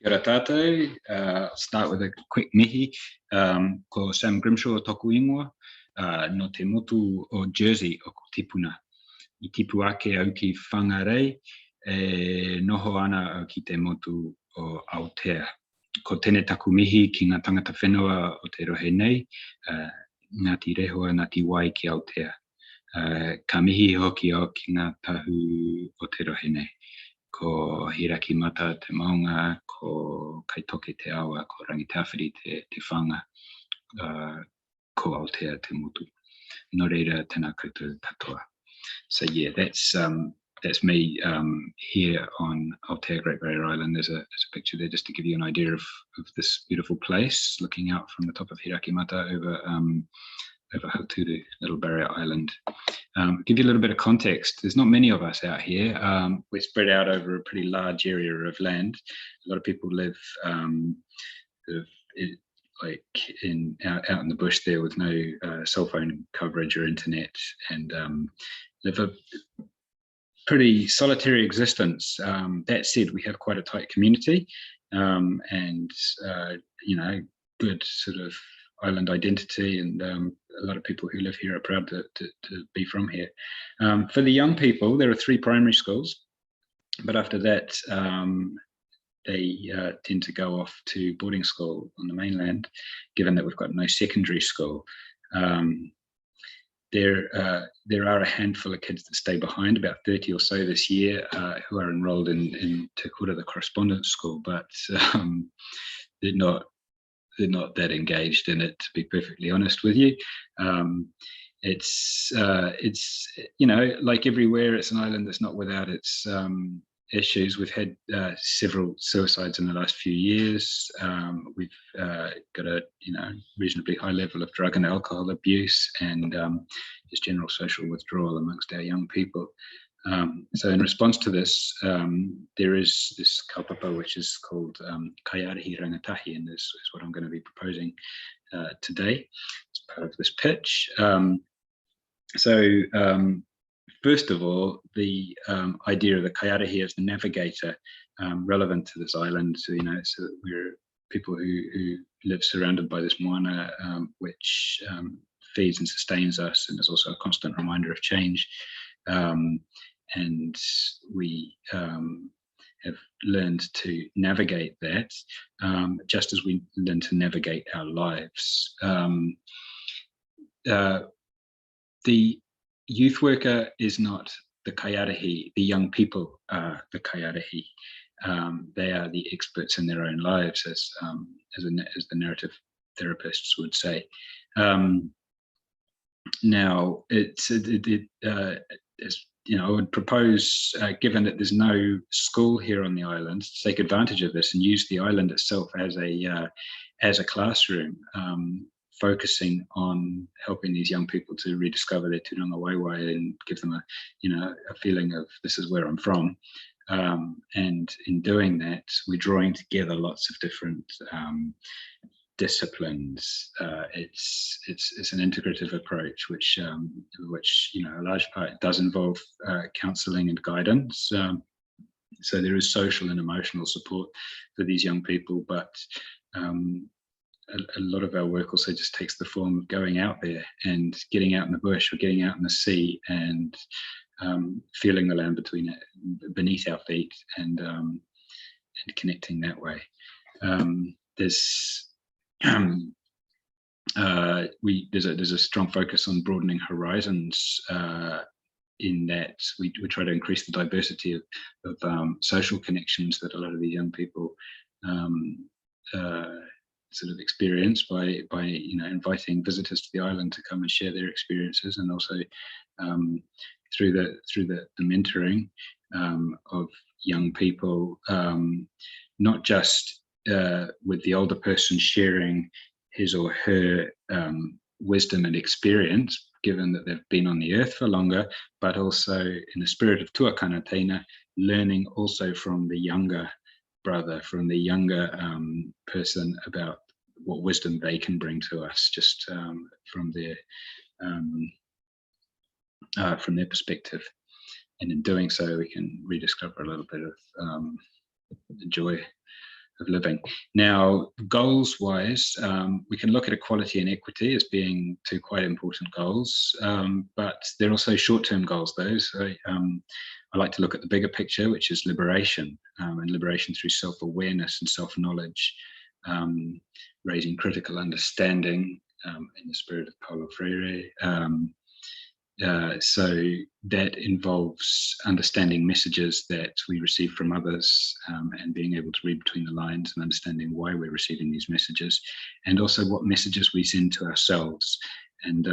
Kia ora tātou. I'll start with a quick mihi. Ko Sam Grimshaw o toku ingoa, no te motu o Jersey o ko tipuna. I tipu ake au ki whangarei, noho ana au ki te motu o Aotea. Ko tēnei taku mihi ki ngā tangata whenua o te rohe nei, Ngāti Rehua, Ngāti Wai ki Aotea. Ka mihi hoki o ki ngā tahu o te rohe nei. Ko Hiraki Mata te maunga, ko Kaitoke te awa, ko Rangitawhiri te whanga, ko Aotea te motu. Nō reira, tēnā koutou katoa. So yeah, that's me here on Aotea Great Barrier Island. There's a picture there just to give you an idea of this beautiful place, looking out from the top of Hiraki Mata over Hauturu, Little Barrier Island. Give you a little bit of context. There's not many of us out here. We're spread out over a pretty large area of land. A lot of people live out in the bush there with no cell phone coverage or internet, and live a pretty solitary existence. That said, we have quite a tight community, and good sort of island identity, and a lot of people who live here are proud to be from here. For the young people, there are 3 primary schools, but after that they tend to go off to boarding school on the mainland, given that we've got no secondary school. There are a handful of kids that stay behind, about 30 or so this year, who are enrolled in Te Kura, the correspondence school, but they're not that engaged in it, to be perfectly honest with you. It's like everywhere, it's an island that's not without its issues. We've had several suicides in the last few years. We've got a reasonably high level of drug and alcohol abuse, and just general social withdrawal amongst our young people. So in response to this, there is this kaupapa which is called Kaiarahi Rangatahi, and this is what I'm going to be proposing today as part of this pitch. First of all, the idea of the Kaiarahi as the navigator, relevant to this island. So, so we're people who live surrounded by this moana, which feeds and sustains us, and is also a constant reminder of change. And we have learned to navigate that, just as we learn to navigate our lives. The youth worker is not the Kaiarahi. The young people are the Kaiarahi. They are the experts in their own lives, as the narrative therapists would say. Now, I would propose, given that there's no school here on the island, to take advantage of this and use the island itself as a classroom, focusing on helping these young people to rediscover their tūranga waiwai and give them a feeling of, this is where I'm from. And in doing that, we're drawing together lots of different disciplines. It's an integrative approach, which a large part does involve counselling and guidance. So there is social and emotional support for these young people, but a lot of our work also just takes the form of going out there and getting out in the bush or getting out in the sea and feeling the land beneath our feet and connecting that way. There's a strong focus on broadening horizons, in that we try to increase the diversity of social connections that a lot of the young people sort of experience by inviting visitors to the island to come and share their experiences, and also through the mentoring of young people, not just with the older person sharing his or her wisdom and experience, given that they've been on the earth for longer, but also in the spirit of tuakana teina, learning also from the younger brother, from the younger person, about what wisdom they can bring to us, just from their perspective. And in doing so, we can rediscover a little bit of the joy living. Now, goals-wise, we can look at equality and equity as being two quite important goals, but they're also short-term goals, though. So I like to look at the bigger picture, which is liberation, and liberation through self-awareness and self-knowledge, raising critical understanding in the spirit of Paulo Freire. So that involves understanding messages that we receive from others, and being able to read between the lines and understanding why we're receiving these messages, and also what messages we send to ourselves, and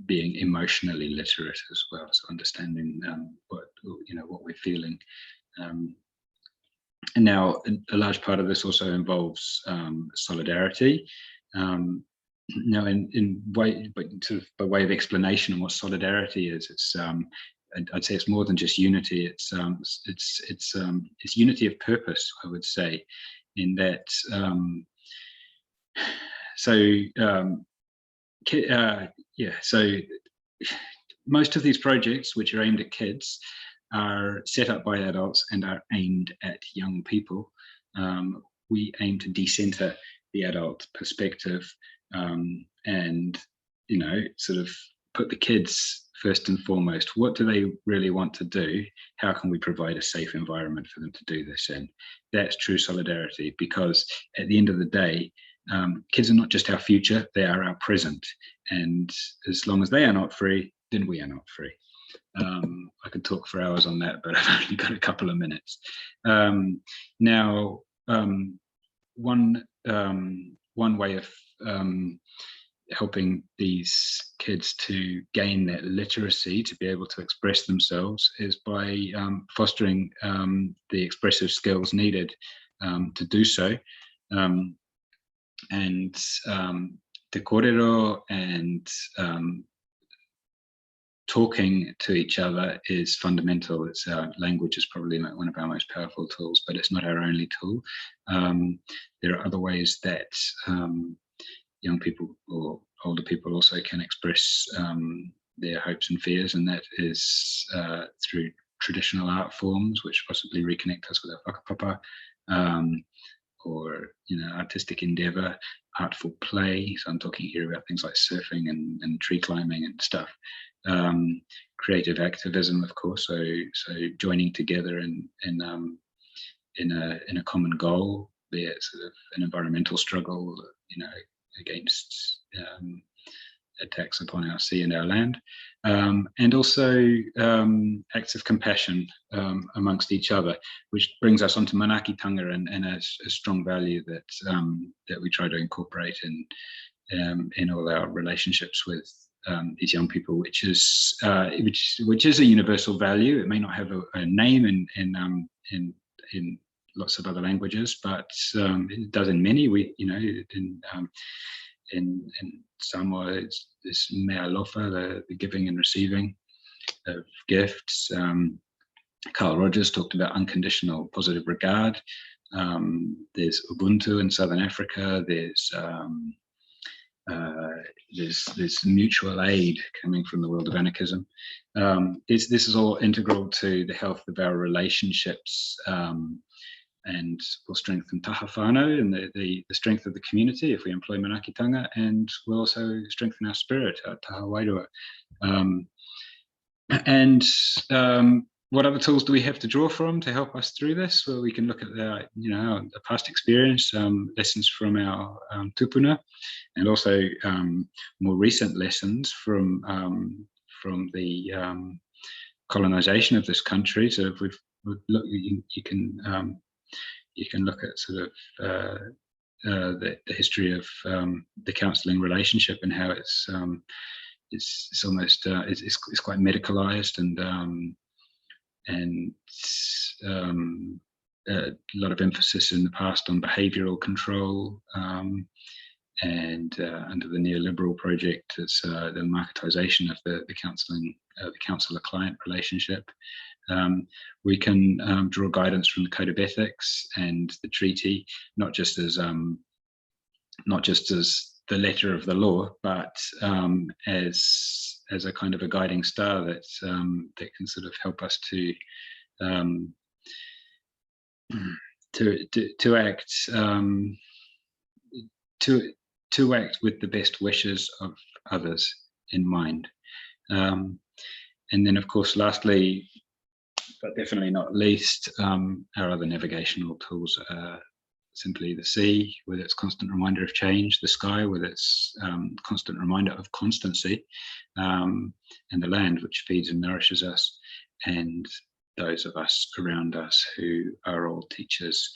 being emotionally literate as well, so understanding what we're feeling. And now a large part of this also involves solidarity. Now, by way of explanation on what solidarity is, it's I'd say it's more than just unity. It's unity of purpose, I would say, in that. So most of these projects, which are aimed at kids, are set up by adults and are aimed at young people. We aim to decenter the adult perspective, and sort of put the kids first and foremost. What do they really want to do? How can we provide a safe environment for them to do this in? That's true solidarity, because at the end of the day, kids are not just our future, they are our present. And as long as they are not free, then we are not free. I could talk for hours on that, but I've only got a couple of minutes. Now, one way of helping these kids to gain that literacy, to be able to express themselves, is by fostering the expressive skills needed to do so. And te kōrero and talking to each other is fundamental. It's language is probably one of our most powerful tools, but it's not our only tool. There are other ways that young people or older people also can express their hopes and fears, and that is through traditional art forms, which possibly reconnect us with our whakapapa, or artistic endeavor, artful play. So I'm talking here about things like surfing and tree climbing and stuff. Creative activism, of course. So joining together in a common goal, be it sort of an environmental struggle, against attacks upon our sea and our land, and also acts of compassion amongst each other, which brings us onto manakitanga and a strong value that we try to incorporate in all our relationships with these young people, which is a universal value. It may not have a name in lots of other languages, but it does in many. In Samoa, it's mea lofa, the giving and receiving of gifts. Carl Rogers talked about unconditional positive regard. There's Ubuntu in Southern Africa. There's mutual aid coming from the world of anarchism. This is all integral to the health of our relationships, and will strengthen taha whānau and the strength of the community if we employ manakitanga, and will also strengthen our spirit, our taha wairua. What other tools do we have to draw from to help us through this? Well, we can look at the past experience, lessons from our tupuna, and also more recent lessons from the colonization of this country. So if you can look at sort of the history of the counselling relationship and how it's almost it's quite medicalized, and a lot of emphasis in the past on behavioural control, and under the neoliberal project, it's the marketisation of the counselling, the counsellor-client relationship. We can draw guidance from the Code of Ethics and the treaty, not just as the letter of the law, but as a kind of a guiding star that can sort of help us to um, to act to act with the best wishes of others in mind. And then, of course, lastly, but definitely not least, our other navigational tools are simply the sea, with its constant reminder of change, the sky, with its constant reminder of constancy, and the land, which feeds and nourishes us, and those of us around us who are all teachers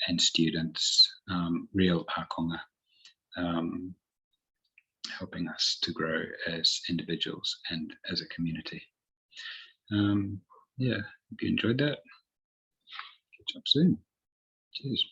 and students, real pakonga, helping us to grow as individuals and as a community. Yeah, hope you enjoyed that. Catch up soon. Cheers.